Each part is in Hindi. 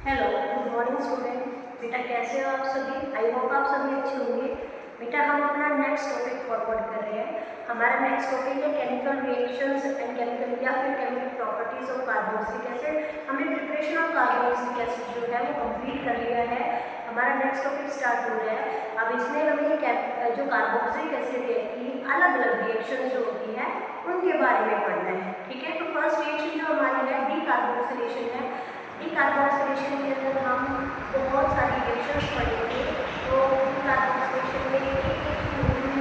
Hello, good morning student. बेटा कैसे हो आप सभी? आई होप आप सभी अच्छे होंगे। बेटा हम अपना नेक्स्ट टॉपिक फॉरवर्ड कर रहे हैं। हमारा नेक्स्ट टॉपिक है केमिकल रिएक्शंस एंड केमिकल या फिर chemical properties of carboxylic acid. हमने प्रिपरेशन ऑफ कार्बोक्सिलिक एसिड जो है वो कंप्लीट कर लिया है। हमारा नेक्स्ट टॉपिक स्टार्ट हो रहा है। अब इसमें हमें जो कार्बोक्सिलिक एसिड की अलग अलग रिएक्शन जो होती है उनके बारे में पढ़ना है। ठीक है, तो फर्स्ट रिएक्शन जो हमारी है डीकार्बोक्सिलेशन है। डीकार्बोक्सिलेशन के अंदर हम बहुत सारी रिएक्शंस पढ़ेंगे। तो डीकार्बोक्सिलेशन में एक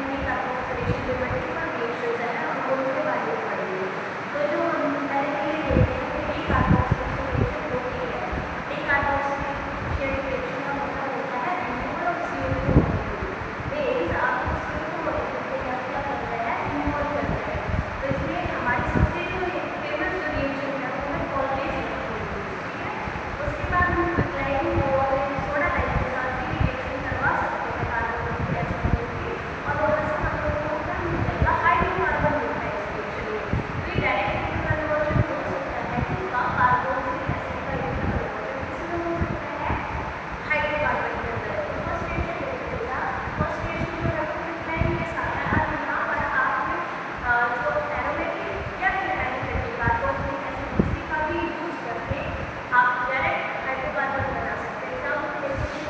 डीकार्बोक्सिलेशन में मल्टीपल रिएक्शंस है, हम उनके बारे में पढ़ेंगे। तो जो हम पहले ये देखते हैं कि डीकार्बोक्सिलेशन रिएक्शन होती है। डीकार्बोक्सिलेशन रिएक्शन का मतलब होता है रिमूवल ऑफ CO2 मीन्स आप CO2 मॉलिक्यूल को क्या कर रहे हैं, रिमूव कर रहे हैं। तो इसलिए हमारी सबसे जो फेमस जो रिएक्शन है वो है कोल्डेज। उसके बाद हम अल्काइल और सोडा लाइट के साथ भी रिएक्शन करवा सकते हैं कार्बोक्सिलिक एसिड की, और वहाँ से हम लोगों को क्या मिल जाएगा, हाइड्रोकार्बन मिलता है इस रिएक्शन में। तो ये डायरेक्ट कन्वर्जन हो सकता है इसका कार्बोक्सिलिक एसिड का कन्वर्जन किसमें हो सकता है, हाइड्रोकार्बन के अंदर। तो फर्स्ट रिएक्शन देखिएगा, फर्स्ट रिएक्शन जो है वो ट्रिप्टाइन के साथ है। अब यहाँ पर आप जो एरोमेटिक या फिर एरोमेटिक कार्बोक्सिलिक एसिड किसी का भी यूज करके आप डायरेक्ट हाइड्रोकार्बन बना सकते हैं। एग्जाम्पल देखिए,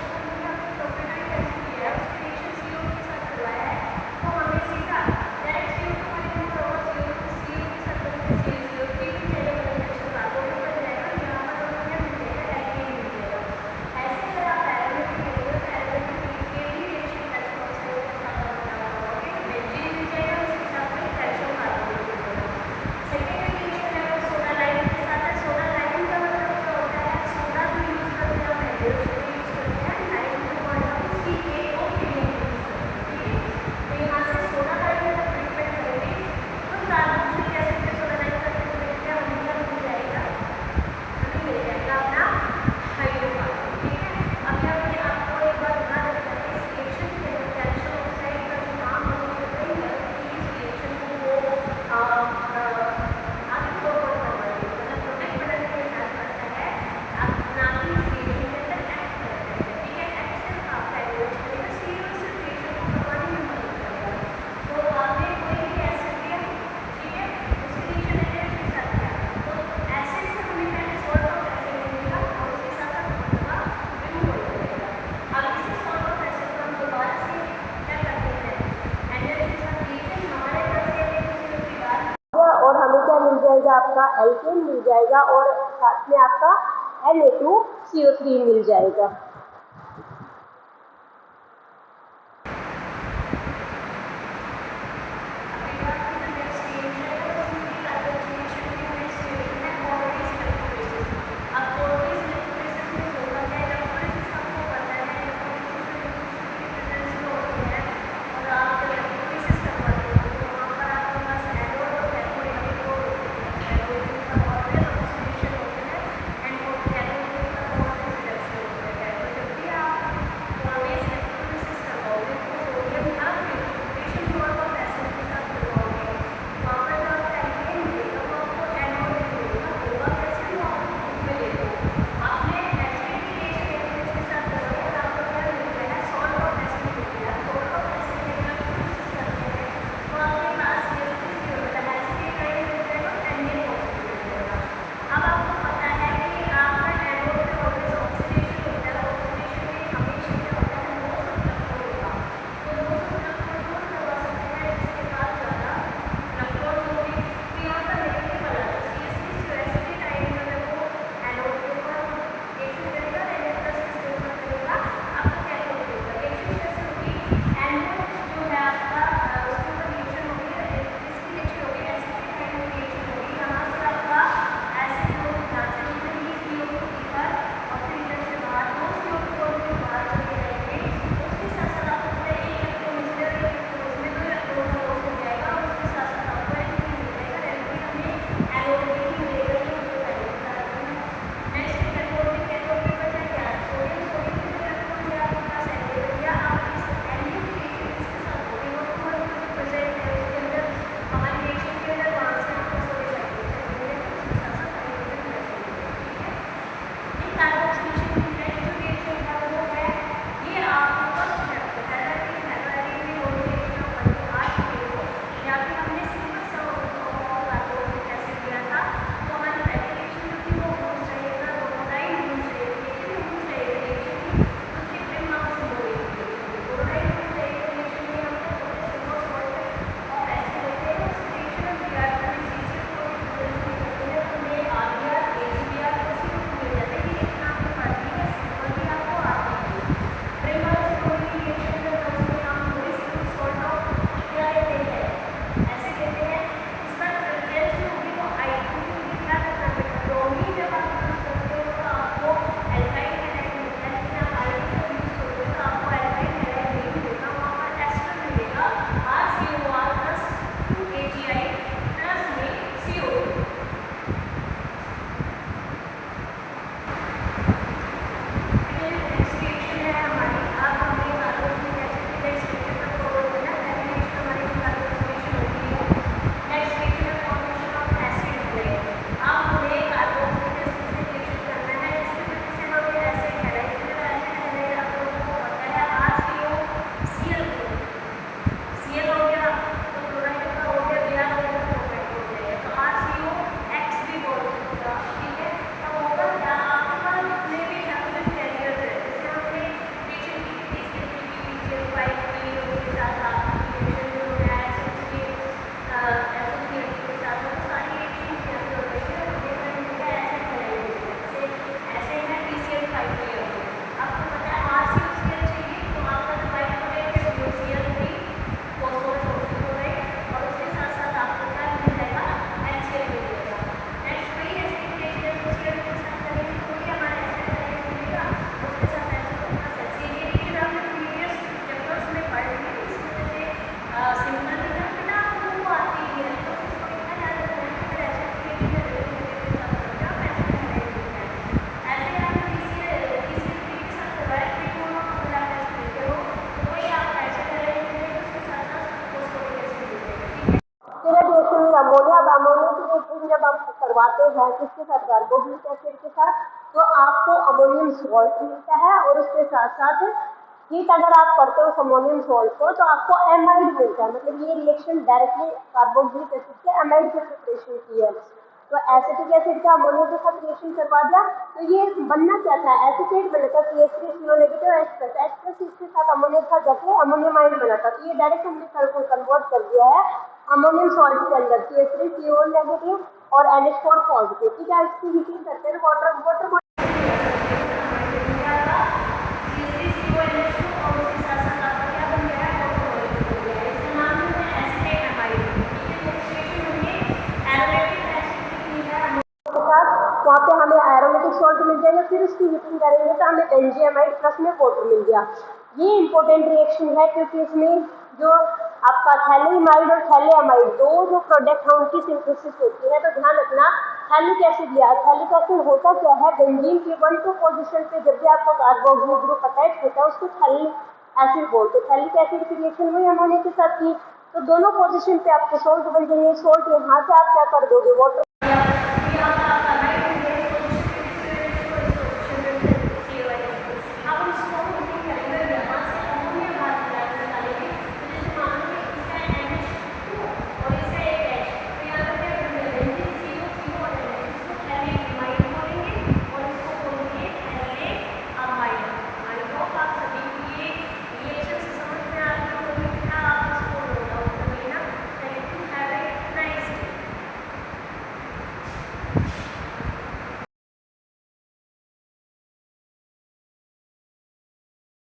प्रोपेनाइल एसिड है, उसके रिएक्शन CO के साथ करवाया है, तो हमें सीधा डायरेक्ट CO2 मॉलिक्यूल और CO के साथ बनकर CO3 भी जाएगा, रिएक्शन कार्बोनिल बन जाएगा। यहाँ पर हमें क्या मिल जाएगा, एल्केन मिल जाएगा। ऐसे अगर आप एरोमेटिक लेंगे तो एरोमेटिक के भी रिएक्शन हाइड्रोक्साइड के साथ बना हुआ है, बेंजीन मिल जाएगा, उसके साथ में कैल्शियम कार्बोनेट मिल जाएगा। सेकेंड रिएक्शन है वो सोडा लाइम के साथ है। सोडा लाइम का मतलब क्या होता है, सोडा भी यूज करते हैं, हाइड्रोजन भी यूज करते हैं, लाइम को हम CaO के लिए यूज करते हैं। ठीक है, तो यहाँ से सोडा लाइम का ट्रीटमेंट करेंगे तो कार्बोक्सिलिक एसिड के सोडा लाइम का ट्रीटमेंट क्या हमें मिल जाएगा, हमें मिल जाएगा अपना हाइड्रोकार्बन। ठीक है, अब यहाँ पे आपको एक बार ध्यान रखना है, इस रिएक्शन के अंदर कैल्शियम ऑक्साइड का जो नाम हमने बताया कि इस रिएक्शन को आगे फॉरवर्ड करवाइए, मतलब प्रोटेक्ट करने में हेल्प करता है, ना कि इस रिएक्शन के अंदर एक्ट करता है। ठीक है, एक्शन आपका यूज करेगा, सीरियस रिएक्शन को करवाने में मदद करेगा। तो आपने कोई भी एसिड लिया, ठीक है, उसके रिएक्शन एनर्जी के साथ किया, तो एसिड से हमें पहले सॉल्ट ऑफ एसिड मिलेगा और उसके साथ साथ उनका रिमूवल करेगा। अब इसी सॉल्ट ऑफ एसिड को हम दोबारा से क्या करते हैं, एनर्जी के साथ रिएक्शन हमारे तरफ से और हमें क्या मिल जाएगा, आपका एल्केन मिल जाएगा और साथ में आपका Na2CO3 मिल जाएगा। जाते हैं किसके साथ, कार्बोक्सिलिक एसिड के साथ, तो आपको अमोनियम सॉल्ट मिलता है। और उसके साथ साथ हीट अगर आप करते हो अमोनियम सॉल्ट को तो आपको एमाइड मिलता है। मतलब ये रिएक्शन डायरेक्टली कार्बोक्सिलिक एसिड से एमाइड के प्रिपरेशन की है। तो एसिटिक एसिड का अमोनिया के साथ रिएक्शन करवा दिया तो ये बनना क्या था, एसिटेट बना था CH3CO नेगेटिव H+, इसके साथ अमोनिया का जाके अमोनियम आयन बना था। तो ये डायरेक्ट हमने कन्वर्ट कर दिया है अमोनियम सॉल्ट के अंदर CH3CO नेगेटिव और NH4 पॉजिटिव। ठीक है, इसकी हीटिंग करते हैं वाटर वहाँ पे हमें एरोमेटिक सॉल्ट मिल जाएगा। फिर उसकी हीटिंग करेंगे तो हमें बेंजीएमाइड प्लस में वाटर मिल गया। ये इंपॉर्टेंट रिएक्शन है क्योंकि इसमें जो आपका थैलेमाइड और थैलेमाइड दो जो प्रोडक्ट है उनकी सिंथेसिस होती है। तो ध्यान रखना, थैलिक एसिड लिया, थैलिक एसिड होता क्या है, बेंजीन की 1-2 पोजीशन पे जब भी आपका कार्बोक्सिलिक ग्रुप अटैच होता है उसको थैलिक एसिड बोलते हैं। थैलिक एसिड की रिएक्शन वही अमोनिया के साथ की, तो दोनों पोजीशन पे आपको सोल्ट बन जाएंगे। सोल्ट यहाँ से आप क्या कर दोगे, वाटर